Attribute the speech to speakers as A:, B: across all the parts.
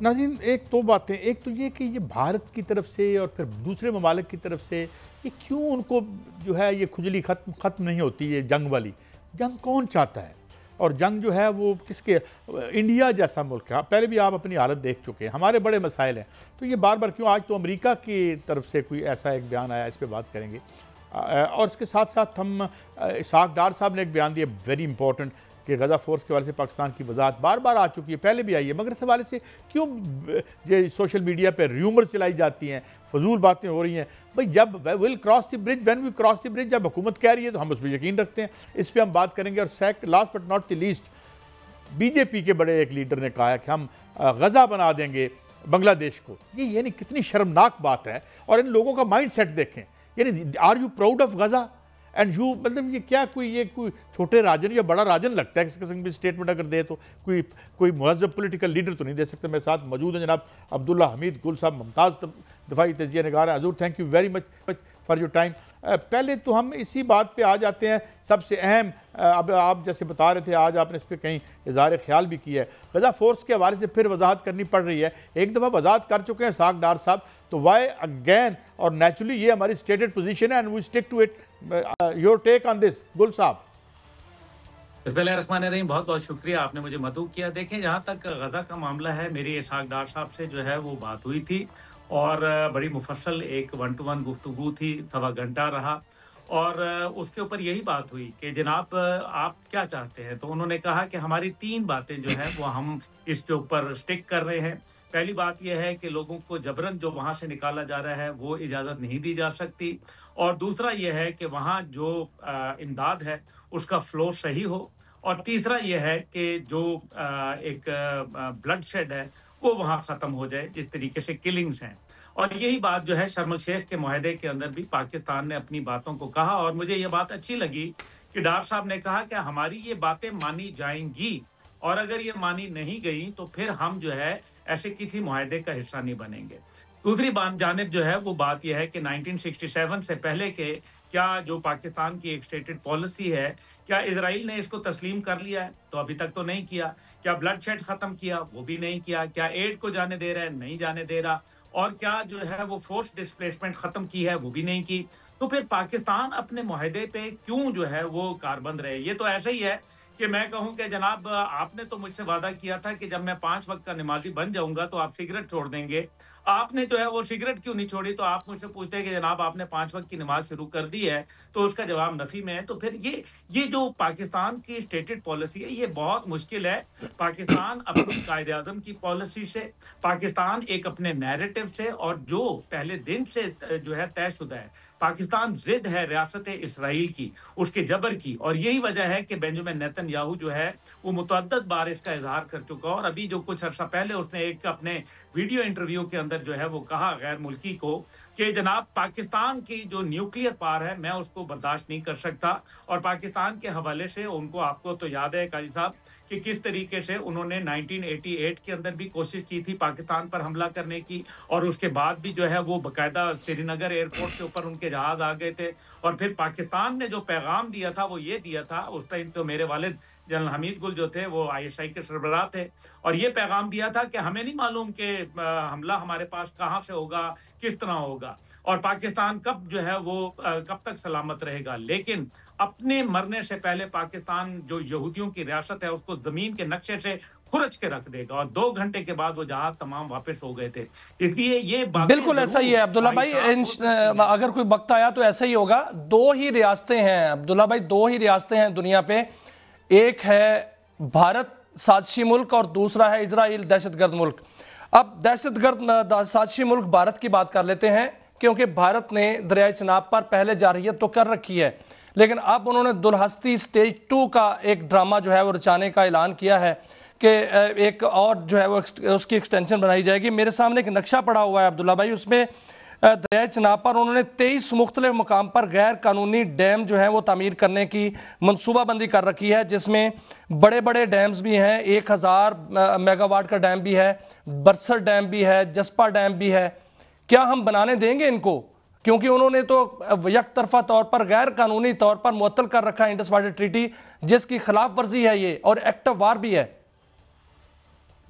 A: नाज़रीन, एक तो बातें, एक तो ये कि ये भारत की तरफ से और फिर दूसरे ममालिक की तरफ से ये क्यों उनको जो है ये खुजली ख़त्म नहीं होती, ये जंग वाली। जंग कौन चाहता है? और जंग जो है वो किसके, इंडिया जैसा मुल्क है, पहले भी आप अपनी हालत देख चुके हैं, हमारे बड़े मसाइल हैं, तो ये बार बार क्यों? आज तो अमेरिका की तरफ से कोई ऐसा एक बयान आया, इस पर बात करेंगे। और इसके साथ साथ हम इसहाक डार साहब ने एक बयान दिया वेरी इंपॉर्टेंट कि गज़ा फोर्स के हवाले से पाकिस्तान की वजाहत बार बार आ चुकी है, पहले भी आई है, मगर इस हवाले से क्यों ये सोशल मीडिया पर र्यूमर चलाई जाती हैं, फजूल बातें हो रही हैं। भाई जब will cross the bridge, when we cross the bridge, जब हुकूमत कह रही है तो हम उस पर यकीन रखते हैं। इस पर हम बात करेंगे। और last but not the least, BJP के बड़े एक लीडर ने कहा है कि हम गज़ा बना देंगे बांग्लादेश को। ये यानी कितनी शर्मनाक बात है। और इन लोगों का माइंड सेट देखें, यानी are you proud of Gaza and you, मतलब ये क्या कोई छोटे राजन या बड़ा राजन लगता है, किस किस्म की स्टेटमेंट अगर दे तो कोई मुहज़्ज़ब पॉलिटिकल लीडर तो नहीं दे सकता। मेरे साथ मौजूद हैं जनाब अब्दुल्ला हमीद गुल साहब, मुमताज़ दफ़ाई तजिया निगार हैं। हज़ूर thank you very much for your time. पहले तो हम इसी बात पे आ जाते हैं, सबसे अहम, अब आप जैसे बता रहे थे, आज आपने इस पर कहीं इज़हार ख्याल भी किया है, गज़ा फोर्स के हवाले से फिर वजाहत करनी पड़ रही है। एक दफ़ा वजाहत कर चुके हैं इसहाक डार साहब, तो वाई अगेन? और नेचुरली ये हमारी स्टेटेड पोजीशन है and we stick to it. Your take on this, Gul sahab.
B: बिस्मिल्लाहिर्रहमानिर्रहीम, बहुत बहुत शुक्रिया, आपने मुझे मदऊ किया। देखें, जहाँ तक गज़ा का मामला है, मेरी इसहाक डार साहब से जो है वो बात हुई थी और बड़ी मुफस्सल एक 1 टू 1 गुफ्तगू थी, सवा घंटा रहा। और उसके ऊपर यही बात हुई कि जनाब आप क्या चाहते हैं? तो उन्होंने कहा कि हमारी 3 बातें जो हैं वो हम इसके ऊपर स्टिक कर रहे हैं। पहली बात यह है कि लोगों को जबरन जो वहाँ से निकाला जा रहा है वो इजाज़त नहीं दी जा सकती। और दूसरा ये है कि वहाँ जो इमदाद है उसका फ़्लो सही हो। और तीसरा ये है कि जो एक ब्लड शेड है वो वहाँ ख़त्म हो जाए, जिस तरीके से किलिंग्स हैं। और यही बात जो है शर्म अल शेख के मुआहदे के अंदर भी पाकिस्तान ने अपनी बातों को कहा। और मुझे ये बात अच्छी लगी कि डार साहब ने कहा कि हमारी ये बातें मानी जाएंगी और अगर ये मानी नहीं गई तो फिर हम जो है ऐसे किसी मुआहदे का हिस्सा नहीं बनेंगे। दूसरी बात जानिब जो है वो बात यह है कि 1967 से पहले के क्या जो पाकिस्तान की एक स्टेटेड पॉलिसी है, क्या इजराइल ने इसको तस्लीम कर लिया है? तो अभी तक तो नहीं किया। क्या ब्लड शेड खत्म किया? वो भी नहीं किया। क्या एड को जाने दे रहा है? नहीं जाने दे रहा। और क्या जो है वो फोर्स डिस्प्लेसमेंट खत्म की है? वो भी नहीं की। तो फिर पाकिस्तान अपने मुआहदे पे क्यों जो है वो कारबंद रहे? ये तो ऐसा ही है कि मैं कहूं कि जनाब आपने तो मुझसे वादा किया था कि जब मैं 5 वक्त का नमाजी बन जाऊंगा तो आप सिगरेट छोड़ देंगे। आपने जो है वो सिगरेट क्यों नहीं छोड़ी? तो आप मुझसे पूछते हैं कि जनाब आपने 5 वक्त की नमाज शुरू कर दी है, तो उसका जवाब नफी में है। तो फिर ये जो पाकिस्तान की स्टेटेड पॉलिसी है ये बहुत मुश्किल है। पाकिस्तान अपनी कायदे आज़म की पॉलिसी से, पाकिस्तान एक अपने नैरेटिव से और जो पहले दिन से जो है तयशुदा है, पाकिस्तान जिद है रियासत इसराइल की, उसके जबर की। और यही वजह है कि बेंजामिन नेतन्याहू जो है वो मुतअद्दिद बार इसका इजहार कर चुका। और अभी जो कुछ अर्सा पहले उसने एक अपने वीडियो इंटरव्यू के अंदर जो है वो कहा गैर मुल्की को कि जनाब पाकिस्तान की जो न्यूक्लियर पावर है मैं उसको बर्दाश्त नहीं कर सकता। और पाकिस्तान के हवाले से उनको, आपको तो याद है काजी साहब कि किस तरीके से उन्होंने 1988 के अंदर भी कोशिश की थी पाकिस्तान पर हमला करने की, और उसके बाद भी जो है वो बाकायदा श्रीनगर एयरपोर्ट के ऊपर उनके जहाज आ गए थे। और फिर पाकिस्तान ने जो पैगाम दिया था वो ये दिया था, उस टाइम तो मेरे वालिद जनरल हमीद गुल जो थे वो आईएसआई के सरबराह थे, और ये पैगाम दिया था कि हमें नहीं मालूम कि हमला हमारे पास कहाँ से होगा, किस तरह होगा, और पाकिस्तान कब जो है वो कब तक सलामत रहेगा। लेकिन अपने मरने से पहले पाकिस्तान जो यहूदियों की रियासत है उसको जमीन के नक्शे से खुरच के रख देगा। और 2 घंटे के बाद वो जहाज तमाम वापस हो गए थे। इसलिए ये बातें
C: बिल्कुल ऐसा ही है अब्दुल्ला भाई। अगर कोई वक्त आया तो ऐसा ही होगा। 2 ही रियासतें हैं अब्दुल्ला भाई, 2 ही रियासतें हैं दुनिया पे। एक है भारत साजिशी मुल्क और दूसरा है इजराइल दहशतगर्द मुल्क। अब दहशतगर्द साजिशी मुल्क भारत की बात कर लेते हैं, क्योंकि भारत ने दरियाई चनाब पर पहले जारहियत तो कर रखी है, लेकिन अब उन्होंने दुलहस्ती स्टेज 2 का एक ड्रामा जो है वो रचाने का ऐलान किया है कि एक और जो है वो उसकी एक्सटेंशन बनाई जाएगी। मेरे सामने एक नक्शा पड़ा हुआ है अब्दुल्ला भाई, उसमें दरियाई चनाब पर उन्होंने 23 मुख्तलिफ मुकाम पर गैर कानूनी डैम जो है वो तामीर करने की मनसूबाबंदी कर रखी है, जिसमें बड़े बड़े डैम्स भी हैं, 1000 मेगावाट का डैम भी है, बरसर डैम भी है, जस्पा डैम भी है। क्या हम बनाने देंगे इनको? क्योंकि उन्होंने तो एक तरफा तौर पर गैर कानूनी तौर पर मुअत्तल कर रखा है इंडस वाटर ट्रीटी, जिसकी खिलाफ वर्जी है ये और एक्ट ऑफ वार भी है।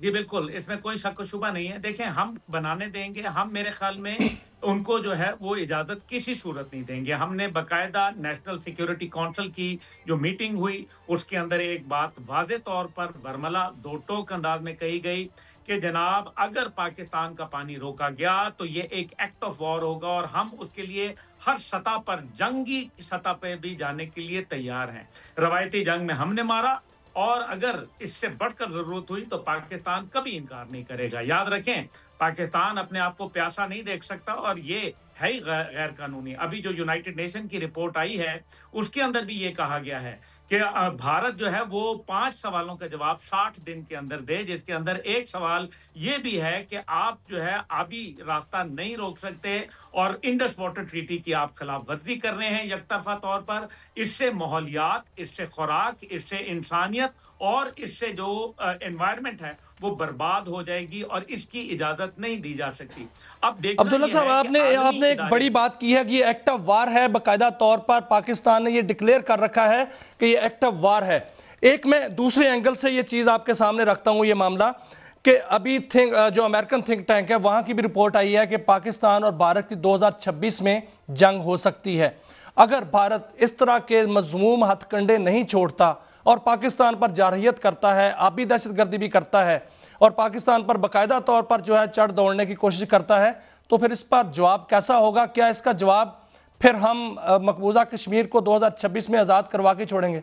B: जी बिल्कुल, इसमें कोई शक व शुबा नहीं है। देखें, हम बनाने देंगे, हम मेरे ख़्याल में उनको जो है वो इजाज़त किसी सूरत नहीं देंगे। हमने बाकायदा नेशनल सिक्योरिटी काउंसिल की जो मीटिंग हुई, उसके अंदर एक बात वाज़े तौर पर बरमला दो टोक अंदाज़ में कही गई कि जनाब, अगर पाकिस्तान का पानी रोका गया तो ये एक एक्ट ऑफ वॉर होगा और हम उसके लिए हर सतह पर, जंगी सतह पे भी जाने के लिए तैयार हैं। रवायती जंग में हमने मारा, और अगर इससे बढ़कर जरूरत हुई तो पाकिस्तान कभी इनकार नहीं करेगा। याद रखें, पाकिस्तान अपने आप को प्यासा नहीं देख सकता, और ये है ही गैर कानूनी। अभी जो यूनाइटेड नेशन की रिपोर्ट आई है, उसके अंदर भी ये कहा गया है कि भारत जो है वो 5 सवालों का जवाब 60 दिन के अंदर दे, जिसके अंदर एक सवाल ये भी है कि आप जो है आबी रास्ता नहीं रोक सकते और इंडस वाटर ट्रीटी की आप खिलाफ वर्जी कर रहे हैं यकतरफा तौर पर। इससे माहौलियात, इससे खुराक, इससे इंसानियत और इससे जो एनवायरनमेंट है वो बर्बाद हो जाएगी, और इसकी इजाजत नहीं दी जा सकती। अब देखना
C: अब्दुल्ला
B: ये
C: साहब,
B: है कि
C: आपने
B: आलमी
C: एक बड़ी बात की है कि ये एक्ट ऑफ वार है। बाकायदा तौर पर पाकिस्तान ने ये डिक्लेयर कर रखा है कि ये एक्ट ऑफ वार है। एक मैं दूसरे एंगल से ये चीज आपके सामने रखता हूं, ये मामला कि अभी जो अमेरिकन थिंक टैंक है, वहां की भी रिपोर्ट आई है कि पाकिस्तान और भारत की 2026 में जंग हो सकती है। अगर भारत इस तरह के मजमूम हथकंडे नहीं छोड़ता और पाकिस्तान पर जारहियत करता है, आबी दहशतगर्दी भी करता है, और पाकिस्तान पर बाकायदा तौर पर जो है चढ़ दौड़ने की कोशिश करता है, तो फिर इस पर जवाब कैसा होगा? क्या इसका जवाब फिर हम मकबूजा कश्मीर को 2026 में आजाद करवा के छोड़ेंगे?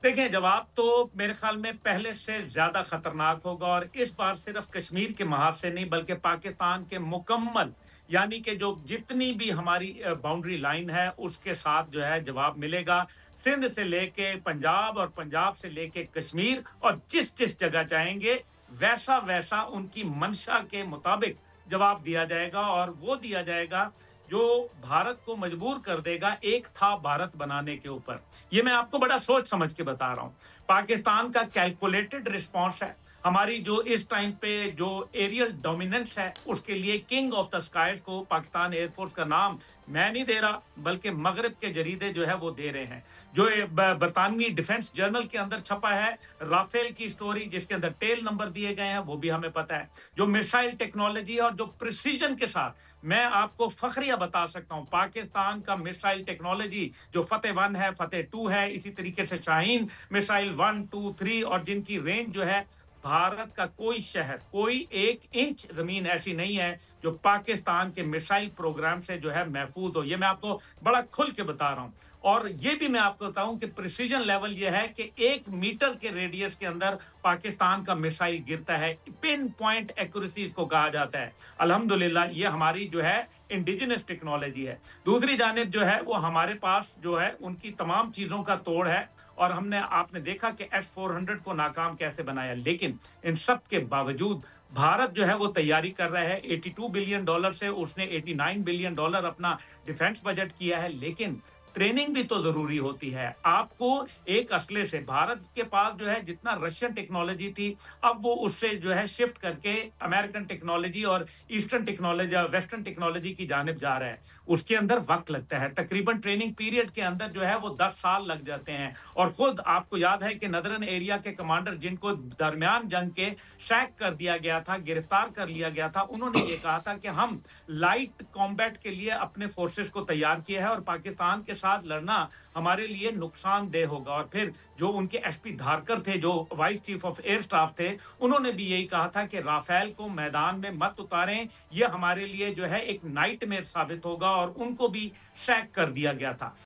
B: देखें, जवाब तो मेरे ख्याल में पहले से ज्यादा खतरनाक होगा, और इस बार सिर्फ कश्मीर के महार से नहीं बल्कि पाकिस्तान के मुकम्मल, यानी कि जो जितनी भी हमारी बाउंड्री लाइन है उसके साथ जो है जवाब मिलेगा। सिंध से लेके पंजाब और पंजाब से लेके कश्मीर, और जिस जिस जगह चाहेंगे वैसा वैसा उनकी मंशा के मुताबिक जवाब दिया जाएगा, और वो दिया जाएगा जो भारत को मजबूर कर देगा एक था भारत बनाने के ऊपर। ये मैं आपको बड़ा सोच समझ के बता रहा हूं। पाकिस्तान का कैलकुलेटेड रिस्पॉन्स है। हमारी जो इस टाइम पे जो एरियल डोमिनेंस है, उसके लिए किंग ऑफ द स्काइज को पाकिस्तान एयरफोर्स का नाम मैं नहीं दे रहा, बल्कि मगरब के जरीदे जो है वो दे रहे हैं। जो बरतानवी डिफेंस जर्नल के अंदर छपा है राफेल की स्टोरी, जिसके अंदर टेल नंबर दिए गए हैं, वो भी हमें पता है। जो मिसाइल टेक्नोलॉजी और जो प्रिसीजन के साथ, मैं आपको फखरिया बता सकता हूं, पाकिस्तान का मिसाइल टेक्नोलॉजी जो फतेह 1 है, फतेह 2 है, इसी तरीके से शाहीन मिसाइल 1, 2, 3, और जिनकी रेंज जो है, भारत का कोई शहर, कोई 1 इंच जमीन ऐसी नहीं है जो पाकिस्तान के मिसाइल प्रोग्राम से जो है महफूज हो। ये मैं आपको बड़ा खुल के बता रहा हूं। और ये भी मैं आपको बताऊं कि प्रिसीजन लेवल ये है कि 1 मीटर के रेडियस के अंदर पाकिस्तान का मिसाइल गिरता है। पिन पॉइंट एक्यूरेसी इसको कहा जाता है। अल्हम्दुलिल्लाह ये हमारी जो है इंडिजिनस टेक्नोलॉजी है। दूसरी जानिब जो है वो हमारे पास जो है उनकी तमाम चीजों का तोड़ है, और आपने देखा कि S-400 को नाकाम कैसे बनाया। लेकिन इन सब के बावजूद भारत जो है वो तैयारी कर रहा है। $82 बिलियन से उसने $89 बिलियन अपना डिफेंस बजट किया है। लेकिन ट्रेनिंग भी तो जरूरी होती है। आपको एक असले से, भारत के पास जो है जितना रशियन टेक्नोलॉजी थी, अब वो उससे जो है शिफ्ट करके अमेरिकन टेक्नोलॉजी और ईस्टर्न टेक्नोलॉजी, वेस्टर्न टेक्नोलॉजी की जानिब जा रहा है। उसके अंदर वक्त लगता है। तकरीबन ट्रेनिंग पीरियड के अंदर जो है वो 10 साल लग जाते हैं। और खुद आपको याद है कि नदरन एरिया के कमांडर, जिनको दरमियान जंग के सैक कर दिया गया था, गिरफ्तार कर लिया गया था, उन्होंने ये कहा था कि हम लाइट कॉम्बैट के लिए अपने फोर्सेस को तैयार किया है और पाकिस्तान के साथ लड़ना हमारे लिए नुकसानदेह होगा। और फिर जो उनके एसपी धारकर थे, जो vice chief of air staff थे, उन्होंने भी यही कहा था कि राफेल को मैदान में मत उतारें, यह हमारे लिए जो है एक नाइटमेयर साबित होगा, और उनको भी सैक कर दिया गया था।